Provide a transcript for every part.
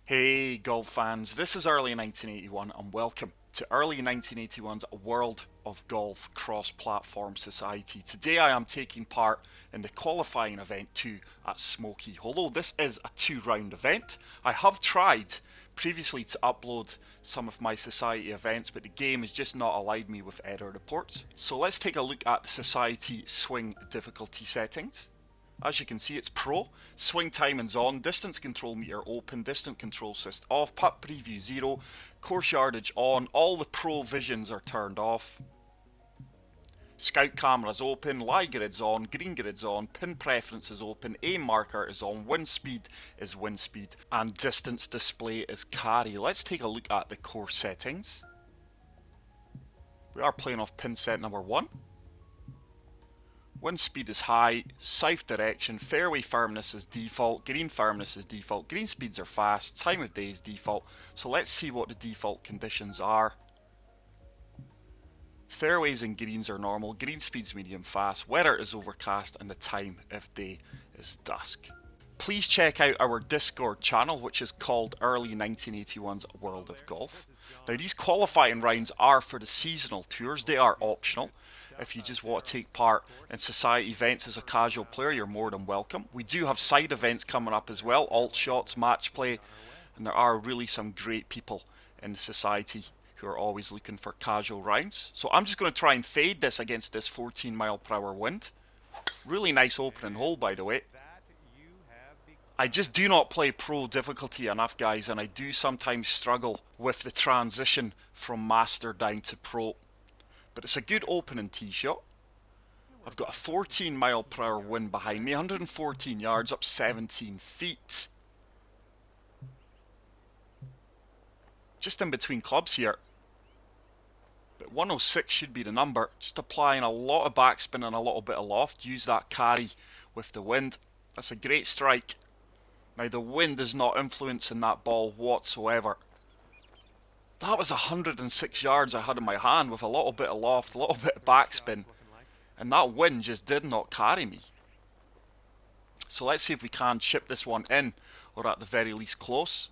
Hey golf fans, this is Early 1981 and welcome to Early 1981's World of Golf Cross-Platform Society. Today I am taking part in the qualifying event 2 at Smoky. Although this is a 2-round event, I have tried previously to upload some of my society events, but the game has just not allowed me with error reports. So let's take a look at the society swing difficulty settings. As you can see, it's Pro, swing timing's on, distance control meter open, distance control assist off, putt preview 0, course yardage on, all the Pro visions are turned off. Scout camera's open, lie grid's on, green grid's on, pin preference is open, aim marker is on, wind speed is wind speed, and distance display is carry. Let's take a look at the course settings. We are playing off pin set number 1. Wind speed is high, south direction, fairway firmness is default, green firmness is default, green speeds are fast, time of day is default. So let's see what the default conditions are. Fairways and greens are normal, green speeds medium fast, weather is overcast, and the time of day is dusk. Please check out our Discord channel, which is called Early 1981's World of Golf. Now these qualifying rounds are for the seasonal tours, they are optional. If you just want to take part in society events as a casual player, you're more than welcome. We do have side events coming up as well, alt shots, match play, and there are really some great people in the society who are always looking for casual rounds. So I'm just going to try and fade this against this 14 mile per hour wind. Really nice opening hole, by the way. I just do not play pro difficulty enough, guys, and I do sometimes struggle with the transition from master down to pro. But it's a good opening tee shot. I've got a 14 mile per hour wind behind me, 114 yards, up 17 feet. Just in between clubs here. But 106 should be the number. Just applying a lot of backspin and a little bit of loft. Use that carry with the wind. That's a great strike. Now the wind is not influencing that ball whatsoever. That was 106 yards I had in my hand with a little bit of loft, a little bit of backspin. And that wind just did not carry me. So let's see if we can chip this one in, or at the very least close.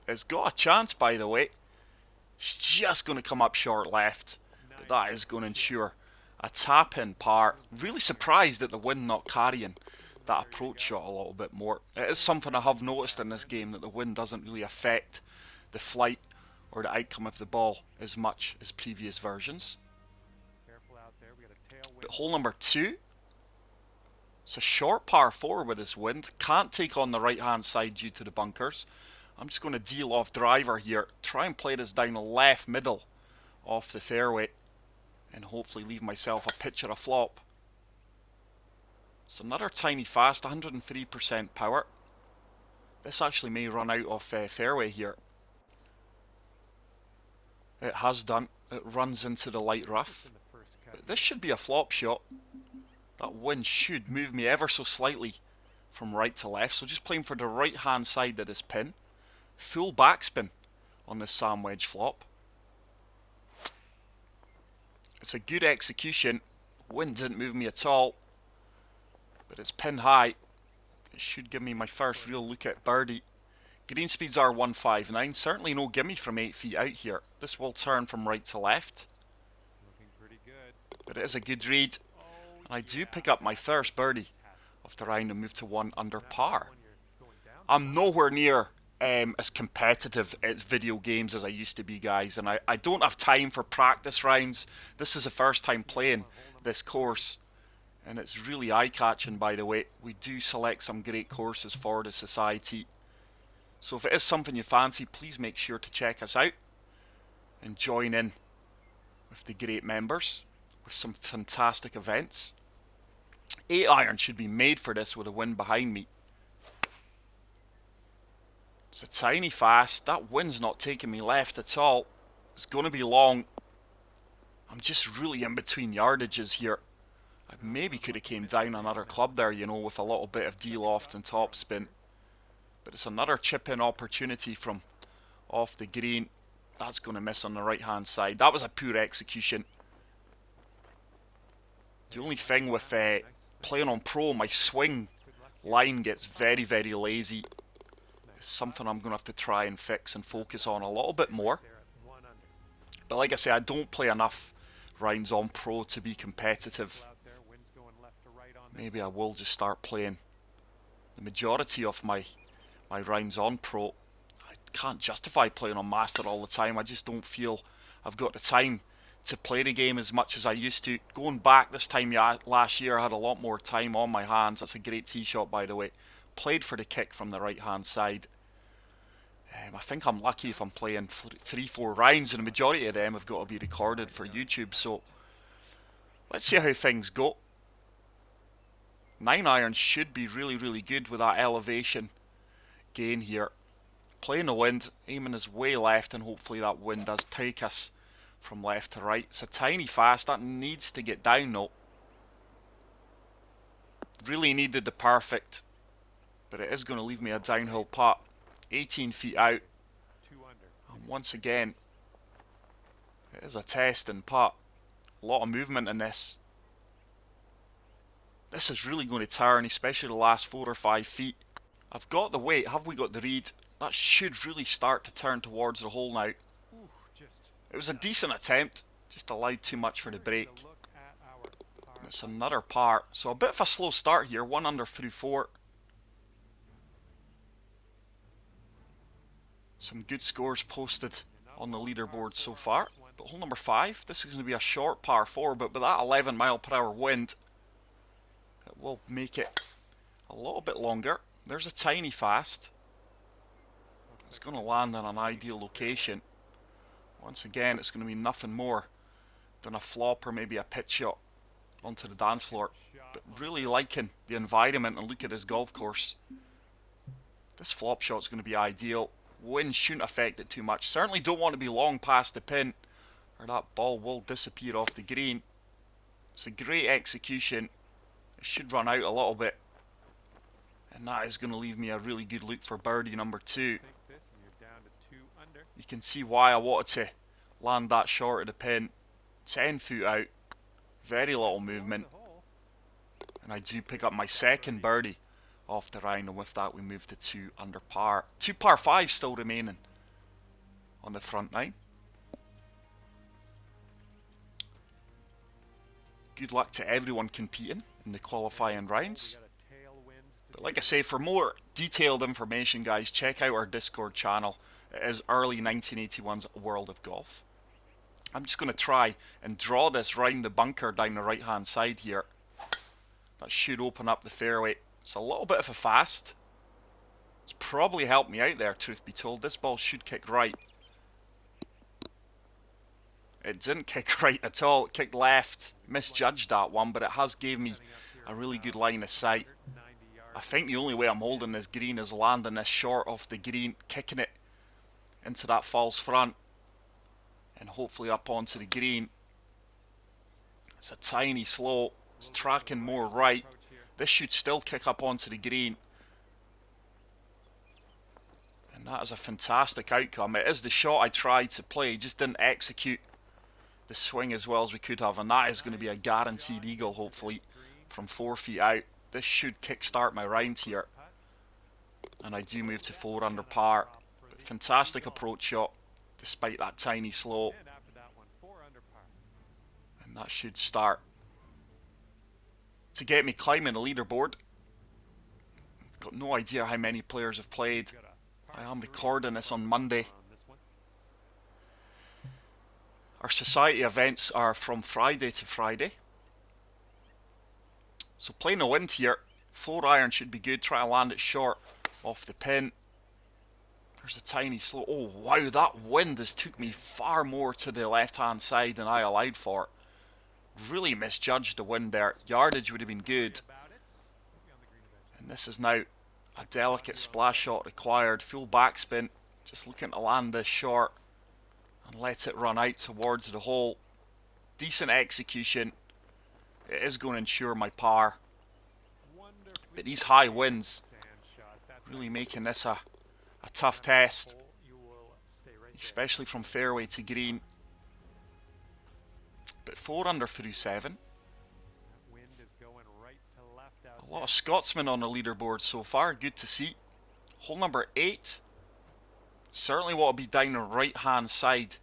It's got a chance, by the way. It's just going to come up short left. But that is going to ensure a tap-in par. Really surprised at the wind not carrying that approach shot a little bit more. It is something I have noticed in this game, that the wind doesn't really affect the flight or the outcome of the ball as much as previous versions. But hole number 2, it's a short par 4 with this wind. Can't take on the right hand side due to the bunkers. I'm just going to deal off driver here, try and play this down the left middle off the fairway, and hopefully leave myself a pitch or a flop. It's another tiny fast, 103% power. This actually may run out of fairway here. It has done. It runs into the light rough. But this should be a flop shot. That wind should move me ever so slightly from right to left. So just playing for the right hand side of this pin. Full backspin on this sand wedge flop. It's a good execution. Wind didn't move me at all. But it's pin high. It should give me my first real look at birdie. Green speeds are 159. Certainly no gimme from 8 feet out here. This will turn from right to left. But it is a good read. And I do pick up my first birdie of the round and move to 1 under par. I'm nowhere near as competitive at video games as I used to be, guys. And I don't have time for practice rounds. This is the first time playing this course. And it's really eye-catching, by the way. We do select some great courses for the society. So if it is something you fancy, please make sure to check us out and join in with the great members with some fantastic events. 8 iron should be made for this with a wind behind me. It's a tiny fast. That wind's not taking me left at all. It's going to be long. I'm just really in between yardages here. I maybe could have came down another club there, you know, with a little bit of de-loft and topspin. But it's another chip-in opportunity from off the green. That's going to miss on the right-hand side. That was a poor execution. The only thing with playing on pro, my swing line gets very, very lazy. It's something I'm going to have to try and fix and focus on a little bit more. But like I say, I don't play enough rounds on Pro to be competitive. Maybe I will just start playing the majority of my rounds on Pro. I can't justify playing on Master all the time. I just don't feel I've got the time to play the game as much as I used to. Going back this time last year, I had a lot more time on my hands. That's a great tee shot, by the way. Played for the kick from the right hand side. I think I'm lucky if I'm playing 3-4 rounds, and the majority of them have got to be recorded for YouTube. So let's see how things go. 9 iron should be really good with that elevation gain here. Playing the wind, aiming is way left, and hopefully that wind does take us from left to right. It's a tiny fast, that needs to get down though. Really needed the perfect, but it is going to leave me a downhill putt. 18 feet out. And once again, it is a testing putt. A lot of movement in this. This is really going to turn, especially the last 4 or 5 feet. I've got the weight. Have we got the read? That should really start to turn towards the hole now. It was a decent attempt, just allowed too much for the break. And it's another par. So a bit of a slow start here, 1 under through 4. Some good scores posted on the leaderboard so far. But hole number 5, this is going to be a short par 4, but with that 11 mile per hour wind, it will make it a little bit longer. There's a tiny fast. It's going to land in an ideal location. Once again, it's going to be nothing more than a flop or maybe a pitch shot onto the dance floor. But really liking the environment and look at this golf course. This flop shot is going to be ideal. Wind shouldn't affect it too much. Certainly don't want to be long past the pin, or that ball will disappear off the green. It's a great execution. It should run out a little bit. And that is going to leave me a really good look for birdie number 2. You can see why I wanted to land that short of the pin. 10 foot out. Very little movement. And I do pick up my second birdie off the round, and with that we move to 2 under par. 2 par 5 still remaining on the front nine. Good luck to everyone competing in the qualifying rounds. But like I say, for more detailed information, guys, check out our Discord channel. It is Early1981's World of Golf. I'm just going to try and draw this round the bunker down the right hand side here. That should open up the fairway. It's a little bit of a fast. It's probably helped me out there, truth be told. This ball should kick right. It didn't kick right at all. It kicked left. Misjudged that one, but it has gave me a really good line of sight. I think the only way I'm holding this green is landing this short off the green, kicking it into that false front, and hopefully up onto the green. It's a tiny slope. It's tracking more right. This should still kick up onto the green. And that is a fantastic outcome. It is the shot I tried to play, just didn't execute the swing as well as we could have, and that is going to be a guaranteed eagle, hopefully, from 4 feet out. This should kickstart my round here. And I do move to 4 under par. But fantastic approach shot, despite that tiny slope. And that should start to get me climbing the leaderboard. Got no idea how many players have played. I am recording this on Monday. Our society events are from Friday to Friday. So playing the wind here, 4 iron should be good. Try to land it short off the pin. There's a tiny slope. Oh wow, that wind has took me far more to the left hand side than I allowed for. Really misjudged the wind there. Yardage would have been good. And this is now a delicate splash shot required. Full backspin. Just looking to land this short and let it run out towards the hole. Decent execution. It is going to ensure my par. But these high winds really making this a tough test. Especially from fairway to green. But 4 under through 7. A lot of Scotsmen on the leaderboard so far. Good to see. Hole number 8. Certainly want to be down the right hand side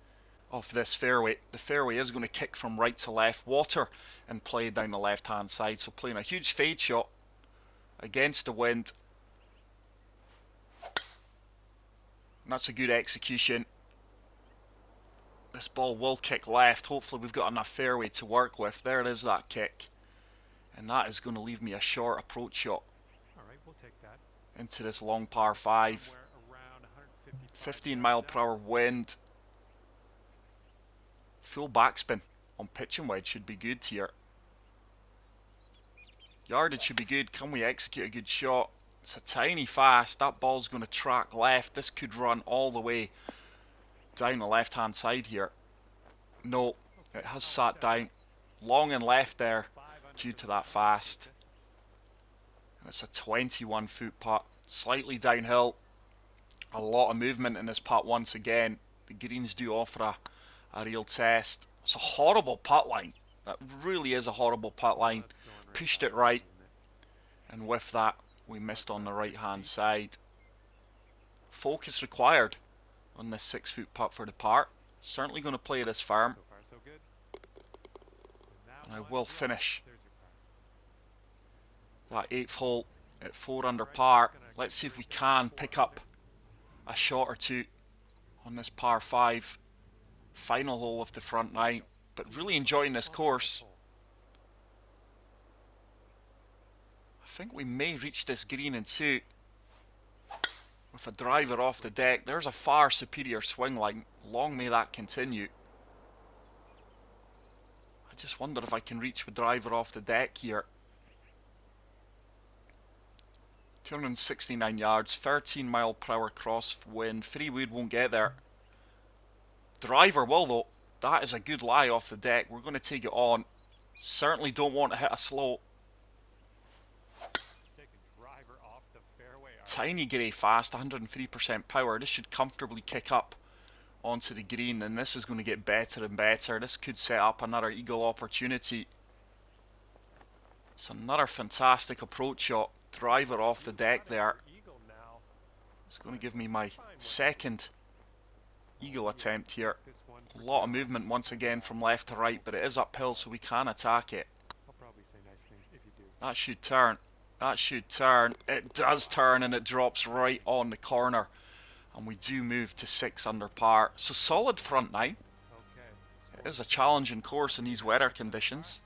of this fairway. The fairway is going to kick from right to left. Water and play down the left hand side. So playing a huge fade shot against the wind. And that's a good execution. This ball will kick left. Hopefully we've got enough fairway to work with. There it is, that kick. And that is going to leave me a short approach shot. Alright, we'll take that. Into this long par 5. 15 mile per hour wind. Full backspin on pitch and wedge should be good here. Yardage should be good. Can we execute a good shot? It's a tiny fast. That ball's going to track left. This could run all the way down the left hand side here. No, it has sat down long and left there due to that fast. And it's a 21 foot putt, slightly downhill. A lot of movement in this putt once again. The greens do offer a real test. It's a horrible putt line. That really is a horrible putt line. Pushed it right, and with that we missed on the right hand side. Focus required on this 6 foot putt for the par. Certainly going to play this firm, and I will finish that 8th hole at 4 under par. Let's see if we can pick up a shot or two on this par 5 final hole of the front 9. But really enjoying this course. I think we may reach this green in 2 with a driver off the deck. There's a far superior swing line. Long may that continue. I just wonder if I can reach the driver off the deck here. 269 yards, 13 mile per hour cross wind. 3 wood won't get there. Driver will though. That is a good lie off the deck. We're going to take it on. Certainly don't want to hit a slow. Tiny grey fast, 103% power. This should comfortably kick up onto the green, and this is going to get better and better. This could set up another eagle opportunity. It's another fantastic approach shot. Driver off the deck there. It's going to give me my second eagle attempt here. A lot of movement once again from left to right, but it is uphill, so we can attack it. That should turn. That should turn. It does turn, and it drops right on the corner. And we do move to 6 under par. So solid front 9. It is a challenging course in these weather conditions.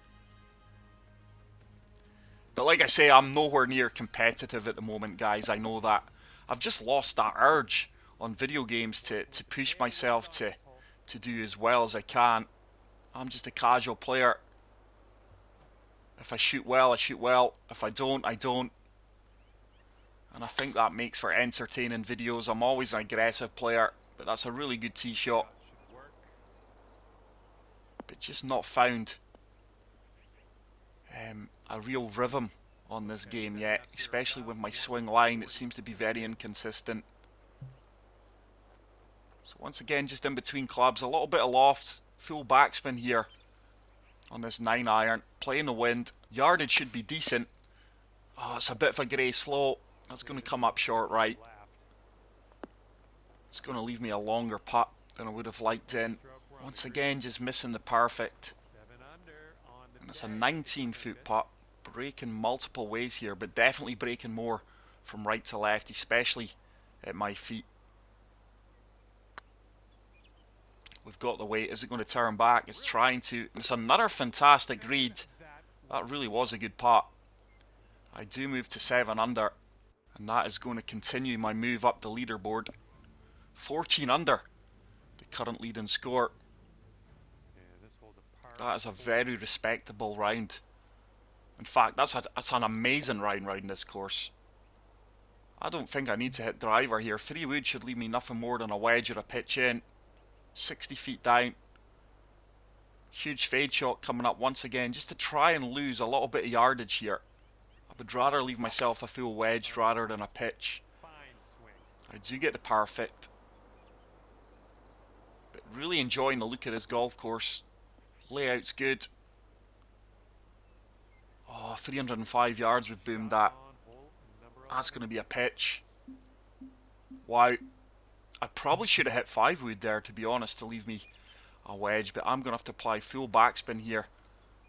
But like I say, I'm nowhere near competitive at the moment, guys. I know that. I've just lost that urge on video games to push myself to do as well as I can. I'm just a casual player. If I shoot well, I shoot well. If I don't, I don't. And I think that makes for entertaining videos. I'm always an aggressive player, but that's a really good tee shot. But just not found a real rhythm on this game yet, especially with my swing line. It seems to be very inconsistent. So once again, just in between clubs, a little bit of loft, full backspin here on this 9 iron, playing the wind. Yardage should be decent. Oh, it's a bit of a grey slow. That's going to come up short right. It's going to leave me a longer putt than I would have liked in. Once again, just missing the perfect. And it's a 19 foot putt. Breaking multiple ways here, but definitely breaking more from right to left, especially at my feet. We've got the weight. Is it going to turn back? It's trying to. It's another fantastic read. That really was a good putt. I do move to 7 under, and that is going to continue my move up the leaderboard. 14 under, the current leading score. That is a very respectable round. In fact, that's an amazing round in this course. I don't think I need to hit driver here. 3 wood should leave me nothing more than a wedge or a pitch in. 60 feet down. Huge fade shot coming up once again, just to try and lose a little bit of yardage here. I would rather leave myself a full wedge rather than a pitch. I do get the perfect. But really enjoying the look of this golf course. Layout's good. Oh, 305 yards we've boomed that. That's going to be a pitch. Wow. I probably should have hit 5 wood there, to be honest, to leave me a wedge, but I'm going to have to apply full backspin here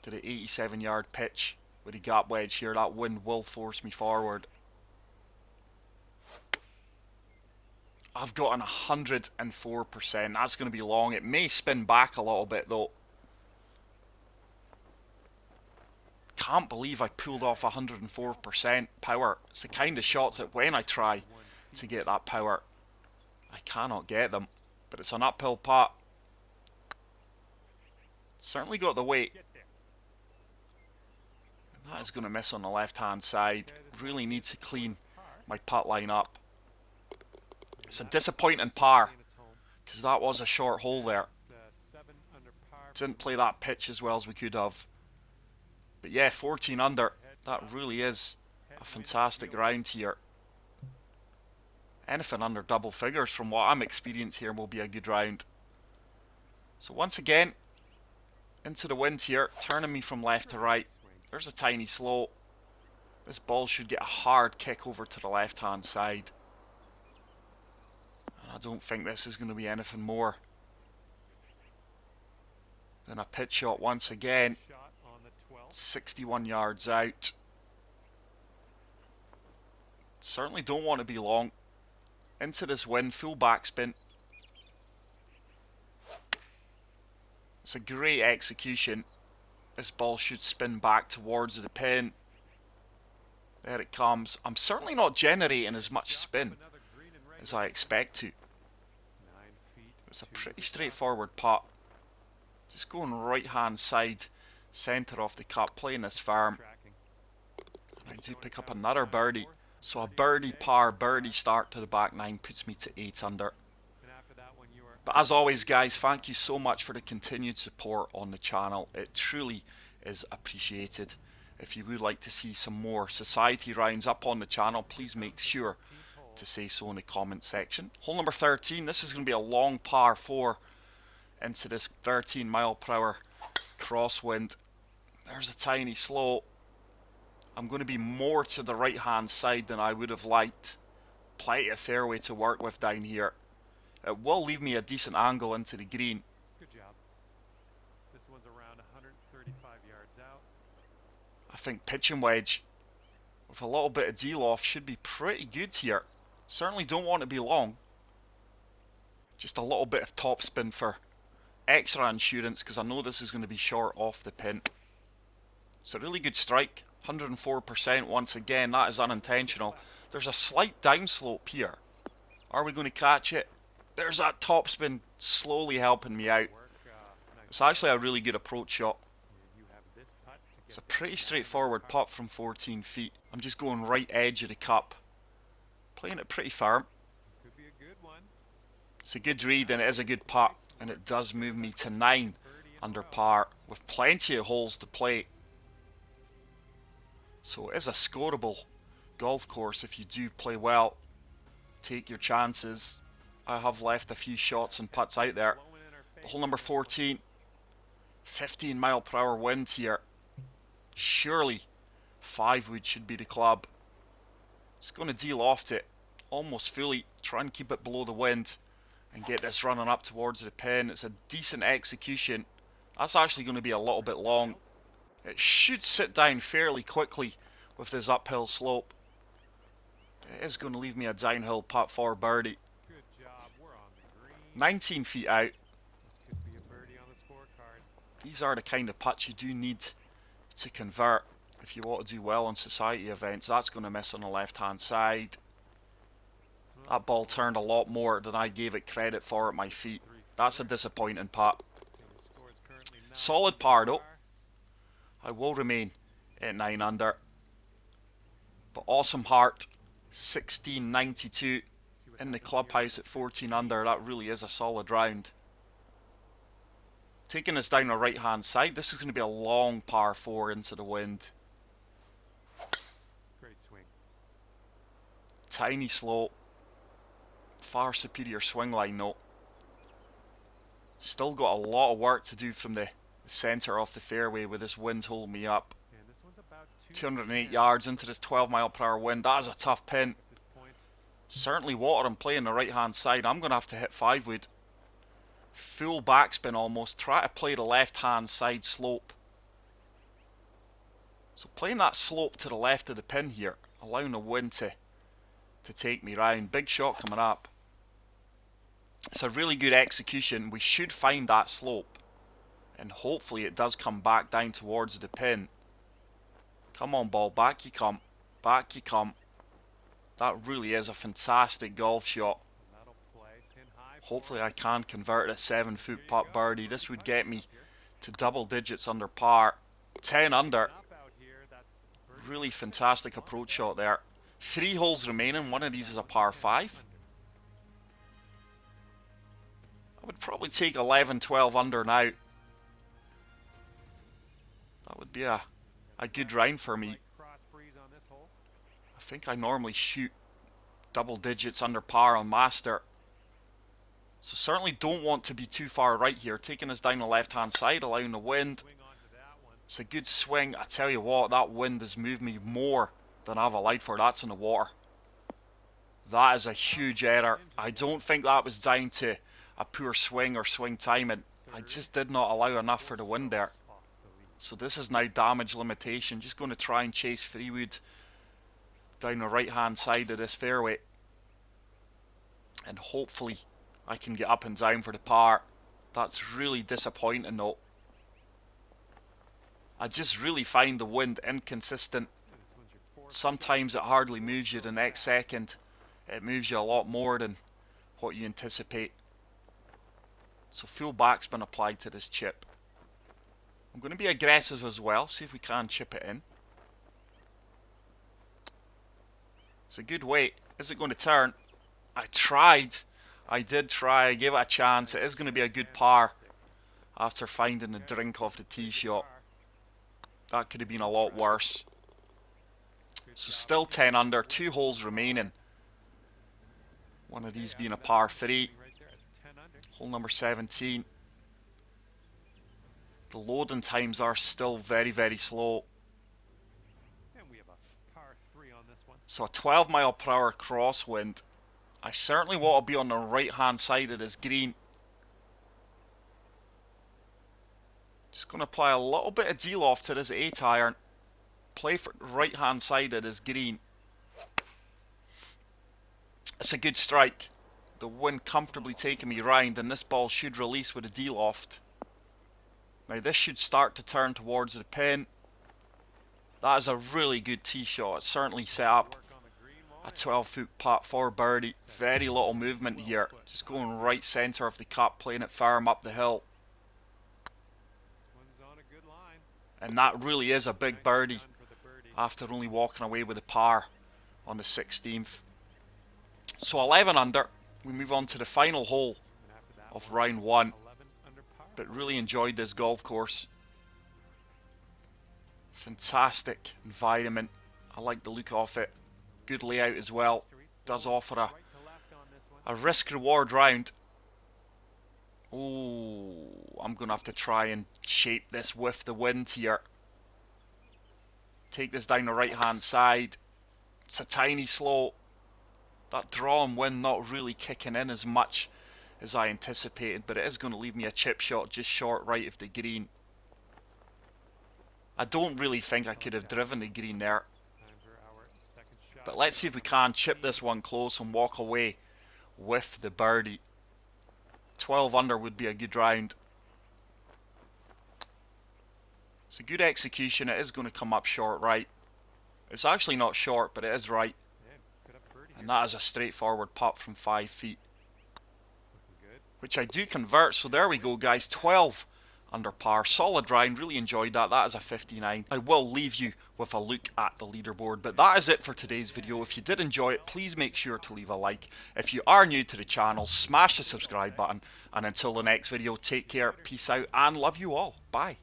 to the 87-yard pitch with a gap wedge here. That wind will force me forward. I've got an 104%. That's going to be long. It may spin back a little bit though. Can't believe I pulled off 104% power. It's the kind of shots that when I try to get that power, I cannot get them. But it's an uphill putt. Certainly got the weight. And that is going to miss on the left-hand side. Really need to clean my putt line up. It's a disappointing par, because that was a short hole there. Didn't play that pitch as well as we could have. But yeah, 14 under. That really is a fantastic round here. Anything under double figures from what I'm experiencing here will be a good round. So once again, into the wind here, turning me from left to right. There's a tiny slope. This ball should get a hard kick over to the left hand side. And I don't think this is going to be anything more than a pitch shot once again. 61 yards out. Certainly don't want to be long. Into this wind, full backspin. It's a great execution. This ball should spin back towards the pin. There it comes. I'm certainly not generating as much spin as I expect to. It's a pretty straightforward putt. Just going right hand side, centre of the cup, playing this firm. And I do pick up another birdie. So a birdie par, birdie start to the back nine puts me to 8 under. But as always guys, thank you so much for the continued support on the channel. It truly is appreciated. If you would like to see some more society rounds up on the channel, please make sure to say so in the comment section. Hole number 13, this is going to be a long par 4 into this 13 mile/hour crosswind. There's a tiny slope. I'm going to be more to the right hand side than I would have liked. Plenty of fairway to work with down here. It will leave me a decent angle into the green. Good job. This one's around 135 yards out. I think pitching wedge with a little bit of deal-off should be pretty good here. Certainly don't want to be long. Just a little bit of topspin for extra insurance, because I know this is going to be short off the pin. It's a really good strike. 104% once again. That is unintentional. There's a slight downslope here. Are we going to catch it? There's that topspin slowly helping me out. It's actually a really good approach shot. It's a pretty straightforward putt from 14 feet. I'm just going right edge of the cup. Playing it pretty firm. It's a good read and it is a good putt. And it does move me to 9 under par with plenty of holes to play. So it is a scoreable golf course if you do play well. Take your chances. I have left a few shots and putts out there. Hole number 14. 15 mile/hour wind here. Surely 5 wood should be the club. It's going to deal off it almost fully. Try and keep it below the wind and get this running up towards the pin. It's a decent execution. That's actually going to be a little bit long. It should sit down fairly quickly with this uphill slope. It is going to leave me a downhill putt for birdie. Good job. We're on the green. 19 feet out. This could be a birdie on the scorecard. These are the kind of putts you do need to convert if you want to do well on society events. That's going to miss on the left hand side. That ball turned a lot more than I gave it credit for at my feet. That's a disappointing putt. Solid par though. I will remain at 9 under. But awesome heart. 1692 in the clubhouse at 14 under. That really is a solid round. Taking us down the right hand side. This is going to be a long par 4 into the wind. Great swing. Tiny slope. Far superior swing line though. Still got a lot of work to do from the centre of the fairway with this wind holding me up. 208 yards into this 12 mile/hour wind. That is a tough pin. Certainly water and play on the right hand side. I'm going to have to hit 5-wood. Full backspin almost. Try to play the left hand side slope. So playing that slope to the left of the pin here, allowing the wind to take me round. Big shot coming up. It's a really good execution. We should find that slope. And hopefully it does come back down towards the pin. Come on, ball. Back you come. Back you come. That really is a fantastic golf shot. Hopefully I can convert a 7-foot putt birdie. This would get me to double digits under par. 10 under. Really fantastic approach shot there. 3 holes remaining. One of these is a par 5. I would probably take 11, 12 under now. That would be a good round for me. I think I normally shoot double digits under par on Master. So certainly don't want to be too far right here. Taking us down the left hand side, allowing the wind. It's a good swing. I tell you what, that wind has moved me more than I've allowed for. That's in the water. That is a huge error. I don't think that was down to a poor swing or swing timing. I just did not allow enough for the wind there. So this is now damage limitation. Just going to try and chase 3-wood down the right hand side of this fairway. And hopefully I can get up and down for the par. That's really disappointing though. I just really find the wind inconsistent. Sometimes it hardly moves you the next second. It moves you a lot more than what you anticipate. So full backspin applied to this chip. I'm going to be aggressive as well. See if we can chip it in. It's a good weight. Is it going to turn? I tried. I did try. I gave it a chance. It is going to be a good par after finding the drink off the tee shot. That could have been a lot worse. So still 10 under. 2 holes remaining. One of these being a par 3. Hole number 17. The loading times are still very, very slow. So a 12 mile per hour crosswind. I certainly want to be on the right hand side of this green. Just going to apply a little bit of D-loft to this 8 iron. Play for the right hand side of this green. It's a good strike. The wind comfortably taking me round, and this ball should release with a D-loft. Now this should start to turn towards the pin. That is a really good tee shot. It's certainly set up a 12-foot putt for birdie. Very little movement here. Just going right centre of the cup, playing it firm up the hill. And that really is a big birdie after only walking away with a par on the 16th. So 11 under. We move on to the final hole of round 1. But really enjoyed this golf course. Fantastic environment. I like the look of it. Good layout as well. Does offer a risk reward round. Oh, I'm going to have to try and shape this with the wind here. Take this down the right hand side. It's a tiny slope. That draw and wind not really kicking in as much as I anticipated, but it is going to leave me a chip shot just short right of the green. I don't really think I could have driven the green there. But let's see if we can chip this one close and walk away with the birdie. 12 under would be a good round. It's a good execution. It is going to come up short right. It's actually not short, but it is right. And that is a straightforward putt from 5 feet. Which I do convert, so there we go guys, 12 under par, solid round, really enjoyed that. That is a 59. I will leave you with a look at the leaderboard, but that is it for today's video. If you did enjoy it, please make sure to leave a like. If you are new to the channel, smash the subscribe button, and until the next video, take care, peace out, and love you all. Bye.